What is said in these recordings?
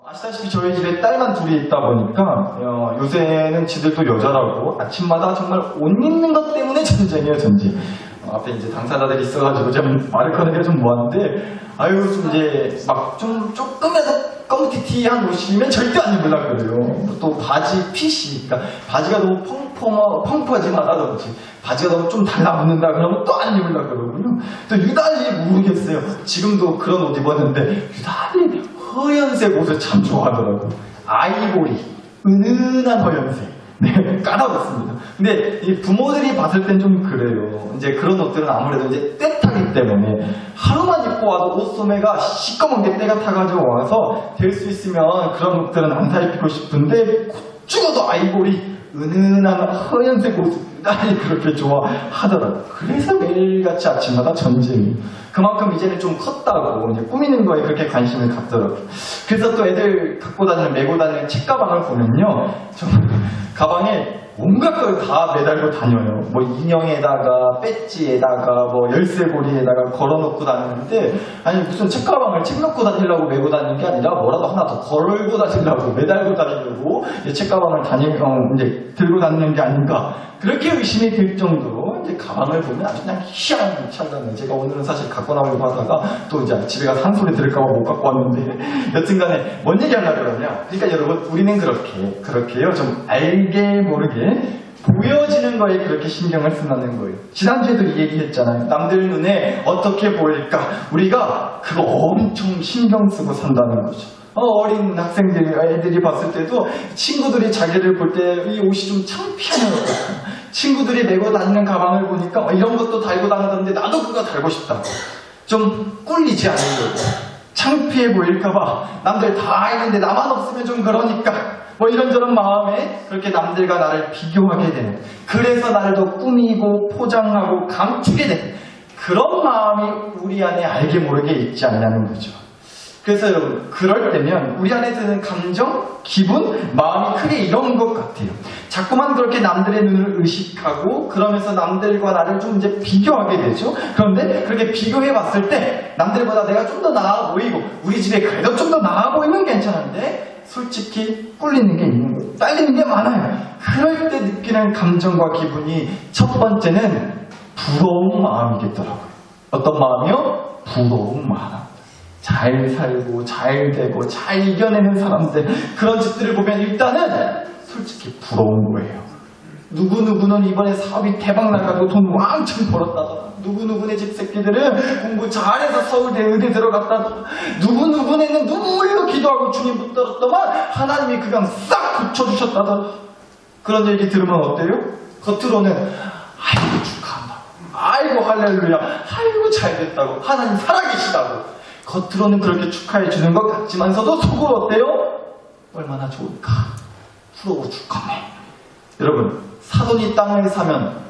아시다시피 저희 집에 딸만 둘이 있다 보니까 요새는 지들도 여자라고 아침마다 정말 옷 입는 것 때문에 전쟁이에요, 전쟁. 앞에 이제 당사자들이 있어가지고 좀 말을 꺼내기가 좀 뭐한데, 아유 좀 이제 막 좀 조금이라도 껌티티한 옷이면 절대 안 입으려고 그래요. 또 바지 핏이니까 바지가 너무 펑퍼하지 말라든지 바지가 너무 좀 달라붙는다 그러면 또 안 입으려고 그러고요. 또 유달리 모르겠어요. 지금도 그런 옷 입었는데 유달리 허연색 옷을 참 좋아하더라고요. 아이보리, 은은한 허연색. 네, 까다롭습니다. 근데 이 부모들이 봤을 땐 좀 그래요. 이제 그런 옷들은 아무래도 이제 때타기 때문에 하루만 입고 와도 옷 소매가 시꺼먼 게 때가 타가지고 와서 될 수 있으면 그런 옷들은 안 사 입히고 싶은데 죽어도 아이보리, 은은한 허연색 옷을 유달리 그렇게 좋아하더라고요. 그래서 매일같이 아침마다 전쟁이. 그만큼 이제는 좀 컸다고 이제 꾸미는 거에 그렇게 관심을 갖더라고요. 그래서 또 애들 갖고 다니는 메고 다니는 책가방을 보면요, 좀 가방에 온갖 걸 다 매달고 다녀요. 뭐 인형에다가 배지에다가 뭐 열쇠고리에다가 걸어놓고 다니는데, 아니 무슨 책가방을 책 넣고 다니려고 메고 다니는 게 아니라 뭐라도 하나 더 걸고 다니려고 매달고 다니려고 책가방을 이제 들고 다니는 게 아닌가, 그렇게 의심이 들 정도로 이제 가방을 보면 아주 그냥 희한찬란해. 제가 오늘은 사실 갖고 나오려고 하다가 또 이제 집에 가서 한 소리 들을까봐 못 갖고 왔는데, 여튼간에 뭔 얘기 하려고 그러냐. 그러니까 여러분, 우리는 그렇게요. 좀 알게 모르게 보여지는 거에 그렇게 신경을 쓴다는 거예요. 지난주에도 이 얘기 했잖아요. 남들 눈에 어떻게 보일까, 우리가 그거 엄청 신경 쓰고 산다는 거죠. 어린 애들이 봤을 때도 친구들이 자기를 볼 때 이 옷이 좀 창피한 것 같아요. 친구들이 메고 다니는 가방을 보니까 이런 것도 달고 다니던데 나도 그거 달고 싶다. 좀 꿀리지 않으려고, 창피해 보일까봐 남들 다 있는데 나만 없으면 좀 그러니까 뭐 이런저런 마음에 그렇게 남들과 나를 비교하게 되는, 그래서 나를 더 꾸미고 포장하고 감추게 되는 그런 마음이 우리 안에 알게 모르게 있지 않냐는 거죠. 그래서 여러분, 그럴 때면 우리 안에 드는 감정, 기분, 마음이 크게 이런 것 같아요. 자꾸만 그렇게 남들의 눈을 의식하고 그러면서 남들과 나를 좀 이제 비교하게 되죠. 그런데 그렇게 비교해 봤을 때 남들보다 내가 좀 더 나아 보이고 우리 집에 그래도 좀 더 나아 보이면 괜찮은데 솔직히 꿀리는 게 있는 거예요. 딸리는 게 많아요. 그럴 때 느끼는 감정과 기분이 첫 번째는 부러운 마음이겠더라고요. 어떤 마음이요? 부러운 마음. 잘 살고 잘 되고 잘 이겨내는 사람들, 그런 집들을 보면 일단은 솔직히 부러운 거예요. 누구누구는 이번에 사업이 대박 나가지고 돈 왕창 벌었다더라. 누구누구네 집 새끼들은 공부 잘해서 서울대 의대 들어갔다더라. 누구누구네는 눈물로 기도하고 주님 붙들었더만 하나님이 그냥 싹 고쳐주셨다더라. 그런 얘기 들으면 어때요? 겉으로는 아이고 축하한다, 아이고 할렐루야, 아이고 잘됐다고, 하나님 살아계시다고 겉으로는 그렇게 축하해 주는 것 같지만서도 속으로 어때요? 얼마나 좋을까, 부러워 죽겠네. 여러분, 사돈이 땅을 사면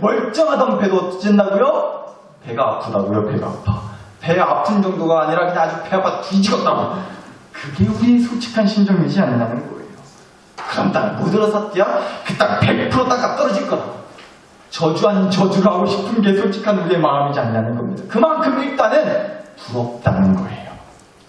멀쩡하던 배도 어쩌진다고요? 배가 아프다고요. 배가 아파. 배 아픈 정도가 아니라 그냥 아주 배 아파 뒤지겠다고. 그게 우리의 솔직한 심정이지 않냐는 거예요. 그럼 땅 뭐 들어샀디야? 그 땅 100% 땅값 떨어질 거다. 저주 아닌 저주가 하고 싶은 게 솔직한 우리의 마음이지 않냐는 겁니다. 그만큼 일단은 부럽다는 거예요.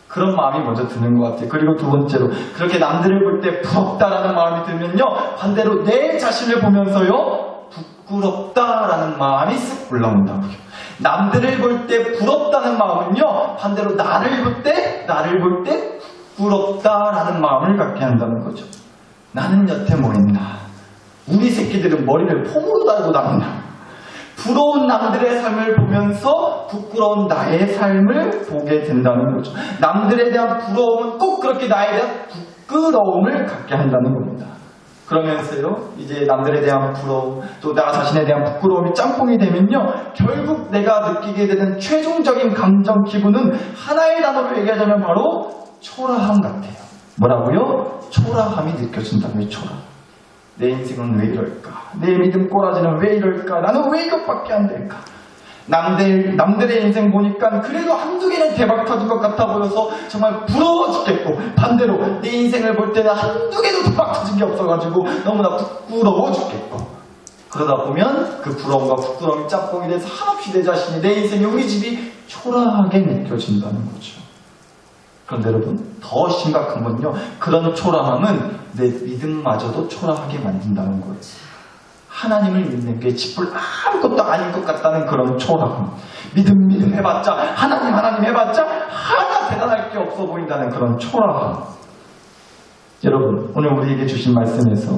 그런 마음이 먼저 드는 것 같아요. 그리고 두 번째로, 그렇게 남들을 볼 때 부럽다라는 마음이 들면요, 반대로 내 자신을 보면서요, 부끄럽다라는 마음이 쓱 올라온다고요. 남들을 볼 때 부럽다는 마음은요, 반대로 나를 볼 때 부끄럽다라는 마음을 갖게 한다는 거죠. 나는 여태 뭐 했나? 우리 새끼들은 머리를 폼으로 달고 다닌다. 부러운 남들의 삶을 보면서 부끄러운 나의 삶을 보게 된다는 거죠. 남들에 대한 부러움은 꼭 그렇게 나에 대한 부끄러움을 갖게 한다는 겁니다. 그러면서요, 이제 남들에 대한 부러움, 또 나 자신에 대한 부끄러움이 짬뽕이 되면요, 결국 내가 느끼게 되는 최종적인 감정, 기분은 하나의 단어로 얘기하자면 바로 초라함 같아요. 뭐라고요? 초라함이 느껴진다고요. 초라함. 내 인생은 왜 이럴까? 내 믿음 꼬라지는 왜 이럴까? 나는 왜 이것밖에 안 될까? 남들의 인생 보니까 그래도 한두 개는 대박 터진 것 같아 보여서 정말 부러워 죽겠고, 반대로 내 인생을 볼 때는 한두 개도 대박 터진 게 없어가지고 너무나 부끄러워 죽겠고, 그러다 보면 그 부러움과 부끄러움이 짬뽕이 돼서 한없이 내 자신이, 내 인생이, 우리 집이 초라하게 느껴진다는 거죠. 그런데 여러분, 더 심각한 건요, 그런 초라함은 내 믿음마저도 초라하게 만든다는 거예요. 하나님을 믿는 게 짓볼 아무것도 아닌 것 같다는 그런 초라함. 믿음 해봤자, 하나님 해봤자 하나 대단할 게 없어 보인다는 그런 초라함. 여러분, 오늘 우리에게 주신 말씀에서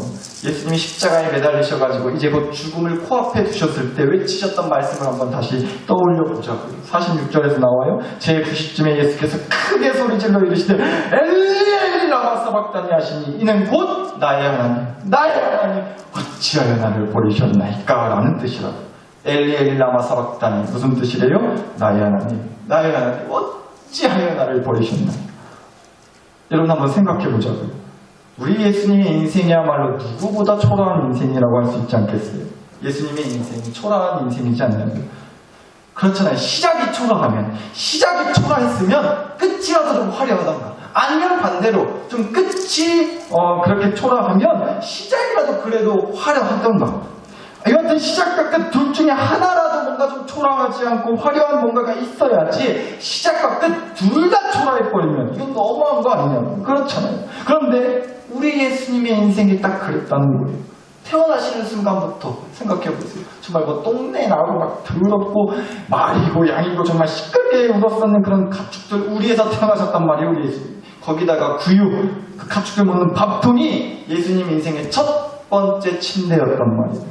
예수님이 십자가에 매달리셔가지고 이제 곧 죽음을 코앞에 두셨을 때 외치셨던 말씀을 한번 다시 떠올려 보자고요. 46절에서 나와요. 제90쯤에 예수께서 크게 소리질러 이르시되 엘리 엘리 라마 사박다니 하시니 이는 곧 나의 하나님 어찌하여 나를 버리셨나이까 라는 뜻이라고. 엘리 엘리 라마 사박다니 무슨 뜻이래요? 나의 하나님 어찌하여 나를 버리셨나이까. 여러분 한번 생각해 보자고요. 우리 예수님의 인생이야말로 누구보다 초라한 인생이라고 할 수 있지 않겠어요? 예수님의 인생이 초라한 인생이지 않냐고요. 그렇잖아요. 시작이 초라했으면 끝이라도 좀 화려하던가, 아니면 반대로 좀 끝이 그렇게 초라하면 시작이라도 그래도 화려하던가, 여하튼 시작과 끝 둘 중에 하나라도 뭔가 좀 초라하지 않고 화려한 뭔가가 있어야지, 시작과 끝 둘 다 초라해버리면 이건 너무한 거 아니냐고. 그렇잖아요. 그런데 우리 예수님의 인생이 딱 그랬다는 거예요. 태어나시는 순간부터 생각해보세요. 정말 뭐 똥내 나고 막 더럽고 말이고 양이고 정말 시끄럽게 울었었는 그런 가축들 우리에서 태어나셨단 말이에요. 우리 예수님. 거기다가 구유, 그 가축들 먹는 밥통이 예수님 인생의 첫 번째 침대였단 말이에요.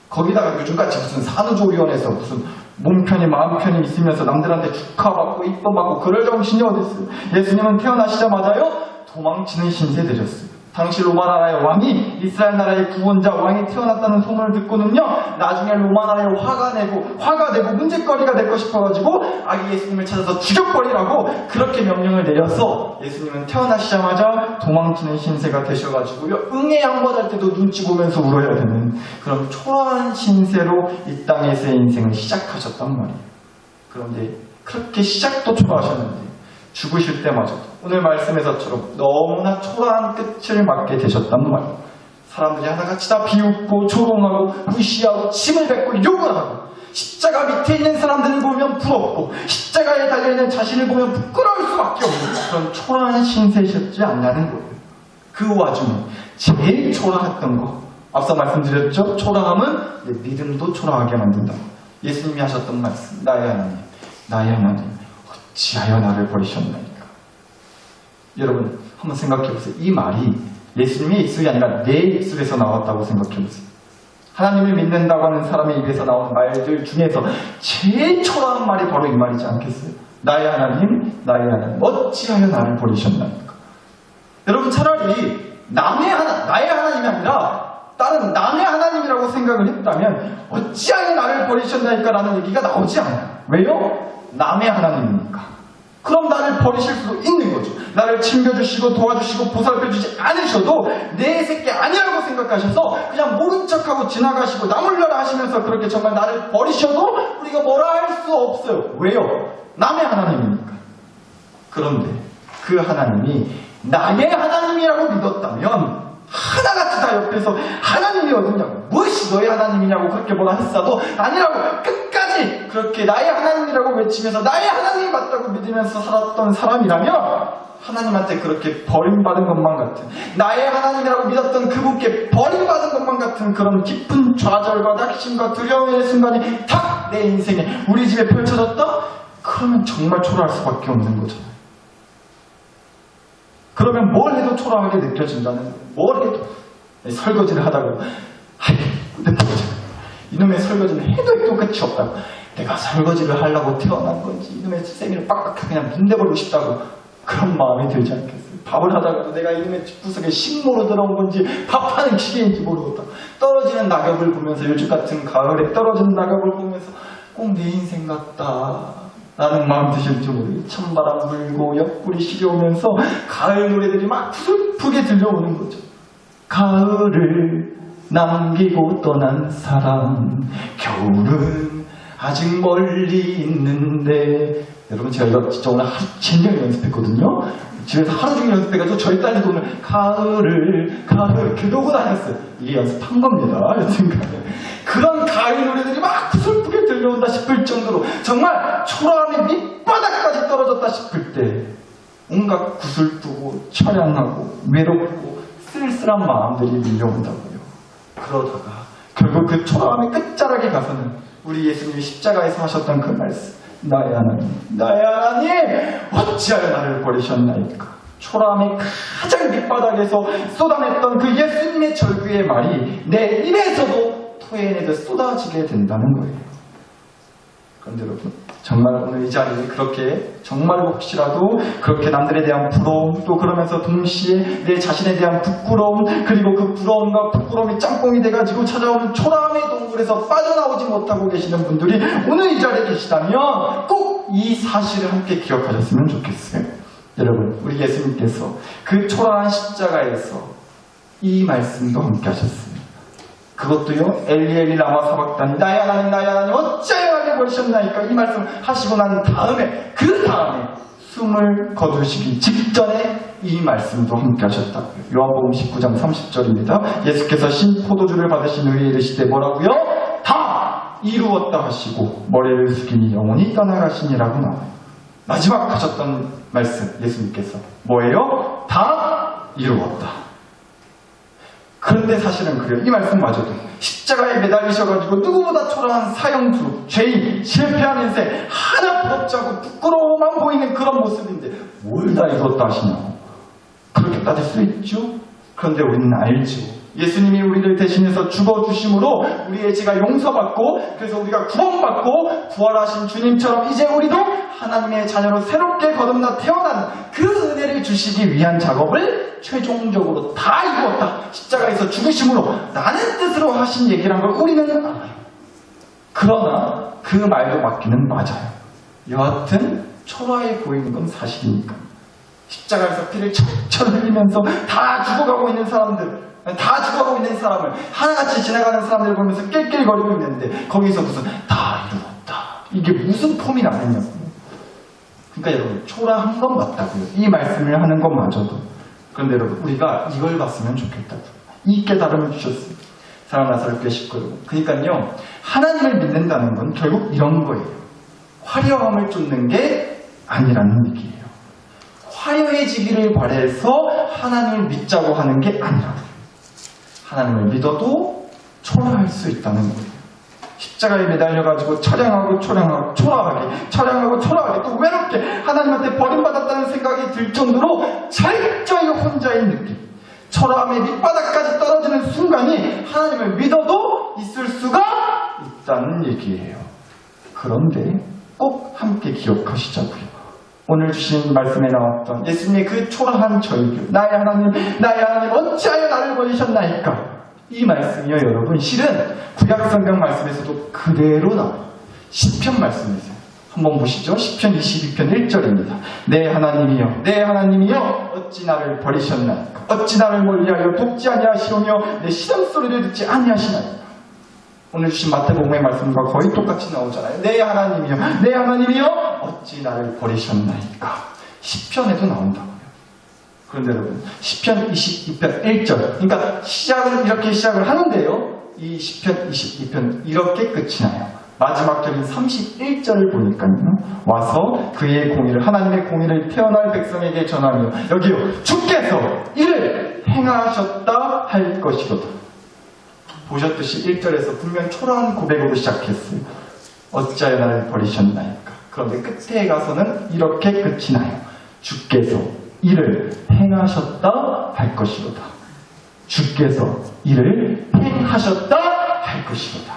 거기다가 요즘같이 무슨 산후조리원에서 무슨 몸편이 마음편이 있으면서 남들한테 축하받고 이쁨받고 그럴 정신이 어딨어요. 예수님은 태어나시자마자요 도망치는 신세 되셨어요. 당시 로마 나라의 왕이 이스라엘 나라의 구원자 왕이 태어났다는 소문을 듣고는요, 나중에 로마 나라에 화가 되고 문제거리가 되고 싶어가지고 아기 예수님을 찾아서 죽여버리라고 그렇게 명령을 내려서 예수님은 태어나시자마자 도망치는 신세가 되셔가지고요, 응애 양반할 때도 눈치 보면서 울어야 되는 그런 초라한 신세로 이 땅에서의 인생을 시작하셨단 말이에요. 그런데 그렇게 시작도 초라하셨는데 죽으실 때마저도 오늘 말씀에서처럼 너무나 초라한 끝을 맞게 되셨단 말이에요. 사람들이 하나같이 다 비웃고 조롱하고 무시하고 침을 뱉고 욕을 하고, 십자가 밑에 있는 사람들을 보면 부럽고 십자가에 달려있는 자신을 보면 부끄러울 수밖에 없는 그런 초라한 신세셨지 않냐는 거예요. 그 와중에 제일 초라했던 거, 앞서 말씀드렸죠? 초라함은 내 믿음도 초라하게 만든다. 예수님이 하셨던 말씀, 나의 하나님 어찌하여 나를 버리셨나이까. 여러분 한번 생각해보세요. 이 말이 예수님의 입술이 아니라 내 입술에서 나왔다고 생각해보세요. 하나님을 믿는다고 하는 사람의 입에서 나온 말들 중에서 제일 초라한 말이 바로 이 말이지 않겠어요? 나의 하나님 어찌하여 나를 버리셨나이까. 여러분 차라리 나의 하나님이 아니라 다른 남의 하나님이라고 생각을 했다면 어찌하여 나를 버리셨나이까 라는 얘기가 나오지 않아요. 왜요? 남의 하나님이니까. 그럼 나를 버리실 수도 있는 거죠. 나를 챙겨주시고 도와주시고 보살펴주지 않으셔도 내 새끼 아니라고 생각하셔서 그냥 모른 척하고 지나가시고 나 몰라라 하시면서 그렇게 정말 나를 버리셔도 우리가 뭐라 할 수 없어요. 왜요? 남의 하나님이니까. 그런데 그 하나님이 나의 하나님이라고 믿었다면 하나같이 다 옆에서 하나님이 어디냐고, 무엇이 너의 하나님이냐고 그렇게 뭐라 했어도 아니라고 끝까지 그렇게 나의 하나님이라고 외치면서 나의 하나님이 맞다고 믿으면서 살았던 사람이라면 하나님한테 그렇게 버림받은 것만 같은, 나의 하나님이라고 믿었던 그분께 버림받은 것만 같은 그런 깊은 좌절과 낙심과 두려움의 순간이 탁 내 인생에 우리 집에 펼쳐졌다? 그러면 정말 초라할 수밖에 없는 거잖아요. 그러면 뭘 해도 초라하게 느껴진다는 거예요. 뭘 해도. 설거지를 하다가 이놈의 설거지는 해도 끝이 없다고. 내가 설거지를 하려고 태어난 건지 이놈의 쌩이를 빡빡하게 그냥 문대버리고 싶다고 그런 마음이 들지 않겠어요. 밥을 하다가도 내가 이놈의 집구석에 식모로 들어온 건지 밥하는 기계인지 모르겠다. 떨어지는 낙엽을 보면서, 요즘 같은 가을에 떨어지는 낙엽을 보면서 꼭 내 인생 같다 라는 마음 드실지 모르겠어요. 찬바람 불고 옆구리 시려오면서 가을 노래들이 막 슬프게 들려오는 거죠. 가을을 남기고 떠난 사람, 겨울은 아직 멀리 있는데. 여러분 제가 이거 진짜 오늘 하루 종일 연습했거든요. 집에서 하루 종일 연습해가지고 저희 딸도 오늘 가을을 그러고 다녔어요. 이게 연습한 겁니다. 여튼간에 그런 가을 노래들이 막 슬프게 들려온다 싶을 정도로 정말 초라함이 밑바닥까지 떨어졌다 싶을 때 온갖 구슬프고 처량하고 외롭고 쓸쓸한 마음들이 밀려온다고요. 그러다가 결국 그 초라함의 끝자락에 가서는 우리 예수님이 십자가에서 하셨던 그 말씀, 나의 하나님, 나의 하나님, 어찌하여 나를 버리셨나이까. 초라함의 가장 밑바닥에서 쏟아냈던 그 예수님의 절규의 말이 내 입에서도 토해내듯 쏟아지게 된다는 거예요. 그런데 여러분, 정말 오늘 이 자리에 그렇게 정말 혹시라도 그렇게 남들에 대한 부러움, 또 그러면서 동시에 내 자신에 대한 부끄러움, 그리고 그 부러움과 부끄러움이 짬뽕이 돼가지고 찾아오는 초라함의 동굴에서 빠져나오지 못하고 계시는 분들이 오늘 이 자리에 계시다면 꼭 이 사실을 함께 기억하셨으면 좋겠어요. 여러분, 우리 예수님께서 그 초라한 십자가에서 이 말씀도 함께 하셨습니다. 그것도요, 엘리 엘리 라마 사박다니, 나의 하나님 나의 하나님 어찌하여 나를 버리셨나이까. 이 말씀 하시고 난 다음에, 그 다음에 숨을 거두시기 직전에 이 말씀도 함께 하셨다고요. 요한복음 19장 30절입니다. 예수께서 신 포도주를 받으신 후에 이르시되 뭐라고요? 다 이루었다 하시고 머리를 숙이니 영원히 떠나가시니라고 나와요. 마지막 하셨던 말씀, 예수님께서 뭐예요? 다 이루었다. 그런데 사실은 그래요. 이 말씀마저도 십자가에 매달리셔가지고 누구보다 초라한 사형수, 죄인, 실패한 인생, 하나 부럽지 않고 부끄러워만 보이는 그런 모습인데 뭘 다 이뤘다 하시냐고. 그렇게 따질 수 있죠. 그런데 우리는 알죠. 예수님이 우리를 대신해서 죽어주심으로 우리의 죄가 용서받고, 그래서 우리가 구원받고 부활하신 주님처럼 이제 우리도 하나님의 자녀로 새롭게 거듭나 태어나는 그 은혜를 주시기 위한 작업을 최종적으로 다 이루었다. 십자가에서 죽으심으로 라는 뜻으로 하신 얘기란 걸 우리는 알아요. 그러나 그 말도 맞기는 맞아요. 여하튼 초라해 보이는 건 사실이니까. 십자가에서 피를 철철 흘리면서 다 죽어가고 있는 사람을 하나같이 지나가는 사람들을 보면서 낄낄거리고 있는데 거기서 무슨 다 이루었다, 이게 무슨 폼이 나느냐고. 그러니까 여러분, 초라한 건 맞다고요. 이 말씀을 하는 것마저도. 그런데 여러분, 우리가 이걸 봤으면 좋겠다고요. 이 깨달음을 주셨어요. 사랑 나사를 꿰시고. 그러니까요, 하나님을 믿는다는 건 결국 이런 거예요. 화려함을 쫓는 게 아니라는 얘기예요. 화려해지기를 바라서 하나님을 믿자고 하는 게 아니라고요. 하나님을 믿어도 초라할 수 있다는 거예요. 십자가에 매달려가지고 초라하게 또 외롭게 하나님한테 버림받았다는 생각이 들 정도로 철저히 혼자인 느낌, 초라함의 밑바닥까지 떨어지는 순간이 하나님을 믿어도 있을 수가 있다는 얘기예요. 그런데 꼭 함께 기억하시자고요. 오늘 주신 말씀에 나왔던 예수님의 그 초라한 절규, 나의 하나님 어찌하여 나를 버리셨나이까. 이 말씀이요, 여러분, 실은 구약성경 말씀에서도 그대로 나와요. 시편 말씀이세요. 한번 보시죠. 시편 22편 1절입니다. 내 하나님이여 어찌 나를 버리셨나이까. 어찌 나를 멀리하여 돕지 아니하시오며 내 시름소리를 듣지 아니하시나이까. 오늘 주신 마태복음의 말씀과 거의 똑같이 나오잖아요. 내 하나님이여 어찌 나를 버리셨나이까. 시편에도 나온다고요. 그런데 여러분, 시편 22편 1절, 그러니까 시작은 이렇게 시작을 하는데요, 이 시편 22편 이렇게 끝이 나요. 마지막 절인 31절을 보니까요, 와서 그의 공의를, 하나님의 공의를 태어날 백성에게 전하며, 여기요, 주께서 이를 행하셨다 할 것이로다. 보셨듯이 1절에서 분명 초라한 고백으로 시작했어요. 어찌하여 나를 버리셨나이까. 그런데 끝에 가서는 이렇게 끝이 나요. 주께서 이를 행하셨다 할 것이로다. 주께서 이를 행하셨다 할 것이로다.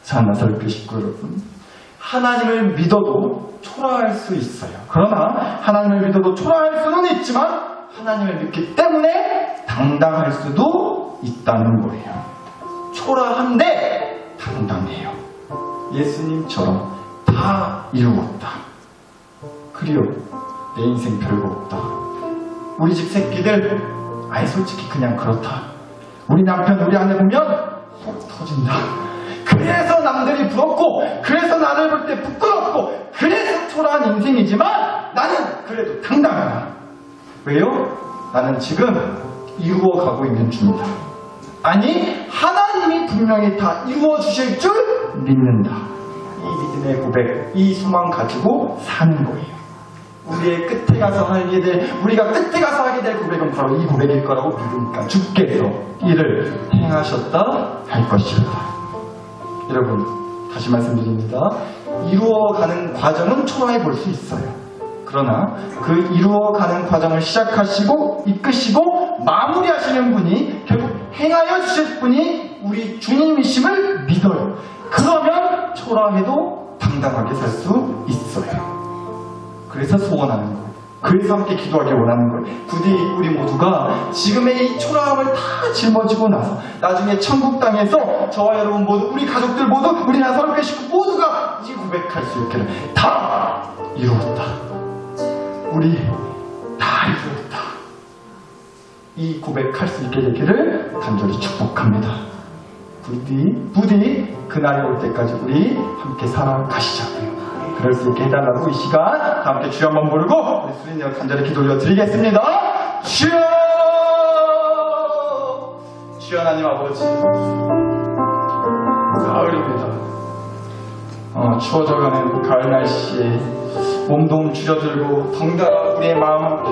자, 나사를 끄시고 여러분, 하나님을 믿어도 초라할 수 있어요. 그러나 하나님을 믿어도 초라할 수는 있지만 하나님을 믿기 때문에 당당할 수도 있다는 거예요. 초라한데 당당해요. 예수님처럼 다 이루었다. 그리고 내 인생 별거 없다. 우리 집 새끼들 아예 솔직히 그냥 그렇다. 우리 남편, 우리 아내 보면 속 터진다. 그래서 남들이 부럽고, 그래서 나를 볼 때 부끄럽고, 그래서 초라한 인생이지만 나는 그래도 당당하다. 왜요? 나는 지금 이루어가고 있는 중이다. 아니, 하나님이 분명히 다 이루어 주실 줄 믿는다. 이 믿음의 고백, 이 소망 가지고 사는 거예요. 우리의 끝에 가서 하게 될, 우리가 끝에 가서 하게 될 고백은 바로 이 고백일 거라고 믿으니까 주께서 이를 행하셨다 할 것입니다. 여러분, 다시 말씀드립니다. 이루어가는 과정은 초라해 볼 수 있어요. 그러나 그 이루어가는 과정을 시작하시고 이끄시고 마무리하시는 분이, 결국 행하여 주실 분이 우리 주님이심을 믿어요. 그러면 초라해도 당당하게 살 수 있어요. 그래서 소원하는 거예요. 그래서 함께 기도하길 원하는 거예요. 부디 우리 모두가 지금의 이 초라함을 다 짊어지고 나서 나중에 천국 땅에서 저와 여러분 모두, 우리 가족들 모두, 우리 나사로교회 식구 모두가 이 고백할 수 있기를, 다 이루었다, 우리 다 이루었다, 이 고백할 수 있게 되기를 간절히 축복합니다. 부디 그날이 올 때까지 우리 함께 살아가시자고요. 그럴 수 있게 해달라고 이 시간 다 함께 주여 한번 부르고 우리 수린이와 간절히 기도 올려드리겠습니다. 주여! 주여 하나님 아버지, 가을입니다. 추워져가는 가을 날씨에 몸도 줄여들고 덩달아 우리의 마음,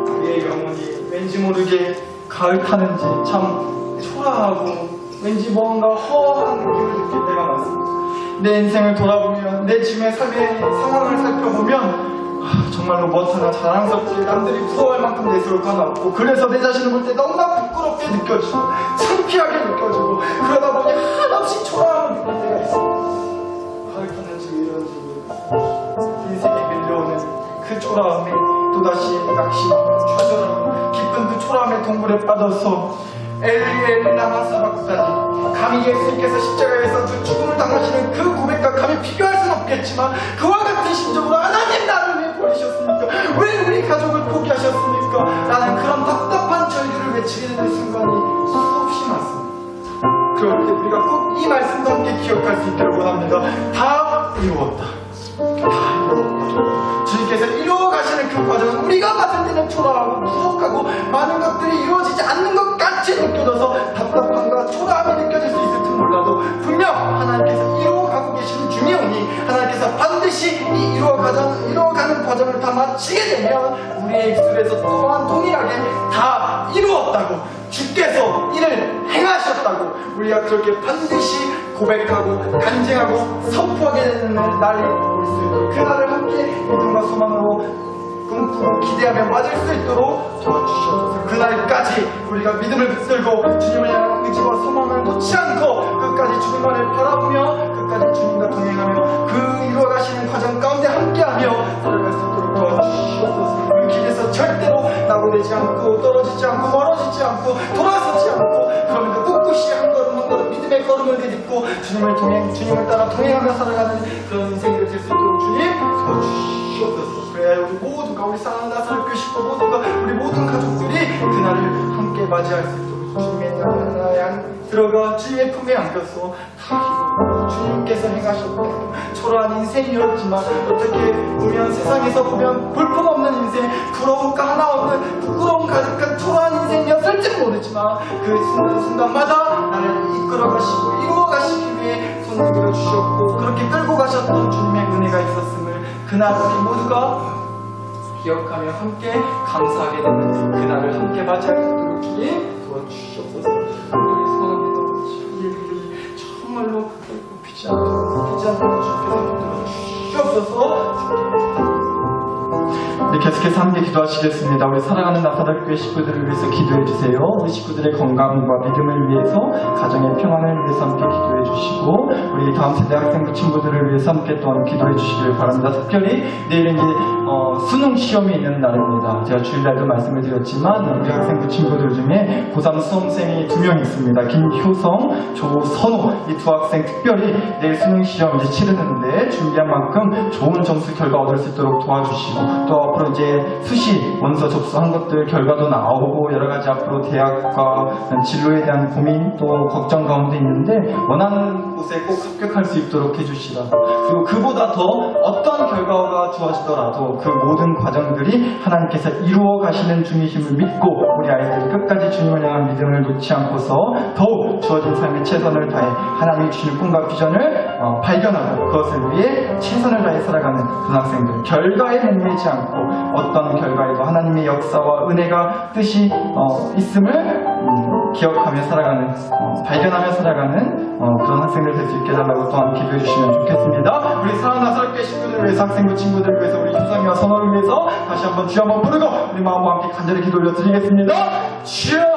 우리의 영혼이 왠지 모르게 가을 타는지 참 초라하고 왠지 뭔가 허한 느낌을 느낄 때가 많습니다. 내 인생을 돌아보면, 내 지금의 삶의 상황을 살펴보면 정말로 뭐 하나 자랑스럽게 남들이 부러워할 만큼 내세울 거 하나 없고, 그래서 내 자신을 볼 때 너무나 부끄럽게 느껴지고 창피하게 느껴지고, 그러다 보니 한없이 초라함을 느낄 때가 있습니다. 가을 타는지 이런지 인생에 밀려오는 그 초라함에 또다시 낙심하고 좌절하고 깊은 그 초라함의 동굴에 빠져서 엘리 라마 사박사니, 감히 예수님께서 십자가에서 그 죽음을 당하시는 그 고백과 감히 비교할 수는 없겠지만, 그와 같은 심정으로 하나님 나를 왜 버리셨습니까? 왜 우리 가족을 포기하셨습니까? 라는 그런 답답한 절규를 외치게 되는 순간이 수없이 많습니다. 그럴 때 우리가 꼭 이 말씀과 함께 기억할 수 있기를 원합니다. 다 이루었다, 다 이루었다. 주님께서 이루어가시는 그 과정은 우리가 봤을 때는 초라하고 부족하고 많은 것들이 이루어지지 않는 것 같이 느껴져서 답답함과 초라함이 느껴질 수 있을지 몰라도, 분명 하나님께서 이루어가고 계시는 중이오니 하나님께서 반드시 이 이루어가는 과정을 다 마치게 되면 우리의 입술에서 또한 동일하게 다 이루었다고, 주께서 이를 행하셨다고 우리가 그렇게 반드시 고백하고 간증하고 선포하게 되는 날이 올 수 있도록, 그날을 함께 믿음과 소망으로 꿈꾸고 기대하며 맞을 수 있도록 도와주시옵소서. 그날까지 우리가 믿음을 붙들고 주님을 향한 의지와 소망을 놓지 않고 끝까지 주님만을 바라보며 끝까지 주님과 동행하며 그 이루어가시는 과정 가운데 함께하며 살아갈 수 있도록 도와주시옵소서. 그 길에서 절대로 낙오되지 않고 떨어지지 않고 멀어지지 않고 돌아서지 않고, 그러면서 꿋꿋이 한 걸음 한 걸음 믿음의 걸음을 내딛고 주님을 따라 동행하며 살아가는 그런 인생이 될 수 있도록 주님 도와주시옵소서. 그래야 우리 모두가, 우리 사랑하는 나사로교회 식구 모두가, 우리 모든 가족들이 그날을 함께 맞이할 수 있도록 주님의 나라에 들어가 주님의 품에 안겨서 다 주님께서 행하셨고, 초라한 인생이었지만 어떻게 보면 세상에서 보면 볼품없는 인생, 부러움가 하나 없는 부끄러움 가득한 초라한 인생이었을지 모르지만 그 순간마다 나를 이끌어가시고 이루어가시기 위해 손을 들어주셨고 그렇게 끌고 가셨던 주님의 은혜가 있었음을 그날 우리 모두가 기억하며 함께 감사하게 되는 그날을 함께 맞이할 수 있도록 주님 도와주시옵소서. 우리 소원합니다. 우리 정말로 굽히지 않도록 주께서 들어주시옵소서. 우리 계속해서 함께 기도하시겠습니다. 우리 사랑하는 나사로교회 식구들을 위해서 기도해 주세요. 우리 식구들의 건강과 믿음을 위해서, 가정의 평안을 위해서 함께 기도해 주시고, 우리 다음 세대 학생부 친구들을 위해서 함께 또한 기도해 주시길 바랍니다. 특별히 내일은 이제 수능 시험이 있는 날입니다. 제가 주일날도 말씀을 드렸지만 우리 학생부 친구들 중에 고3 수험생이 2명 있습니다. 김효성, 조선호, 이 두 학생 특별히 내일 수능 시험 이제 치르는데 준비한 만큼 좋은 점수 결과 얻을 수 있도록 도와주시고, 또 앞으로 이제 수시 원서 접수한 것들 결과도 나오고 여러 가지 앞으로 대학과 진로에 대한 고민 또 걱정 가운데 있는데 원하는 곳에 꼭 합격할 수 있도록 해주시라. 그리고 그보다 더 어떤 결과가 주어지더라도 그 모든 과정들이 하나님께서 이루어 가시는 중이심을 믿고 우리 아이들이 끝까지 주님을 향한 믿음을 놓지 않고서 더욱 주어진 삶에 최선을 다해 하나님이 주신 꿈과 비전을 발견하고 그것을 위해 최선을 다해 살아가는 그런 학생들, 결과에 목매지 않고 어떤 결과에도 하나님의 역사와 은혜가 뜻이 있음을 기억하며 살아가는, 발견하며 살아가는 그런 학생들 될 수 있게 해달라고 또한 기도해 주시면 좋겠습니다. 우리 사랑하는 나사롭게 친구들을 위해서, 학생부 친구들을 위해서, 우리 유상이와 선호를 위해서 다시 한번 주여 한번 부르고 우리 마음과 함께 간절히 기도 올려드리겠습니다. 주여!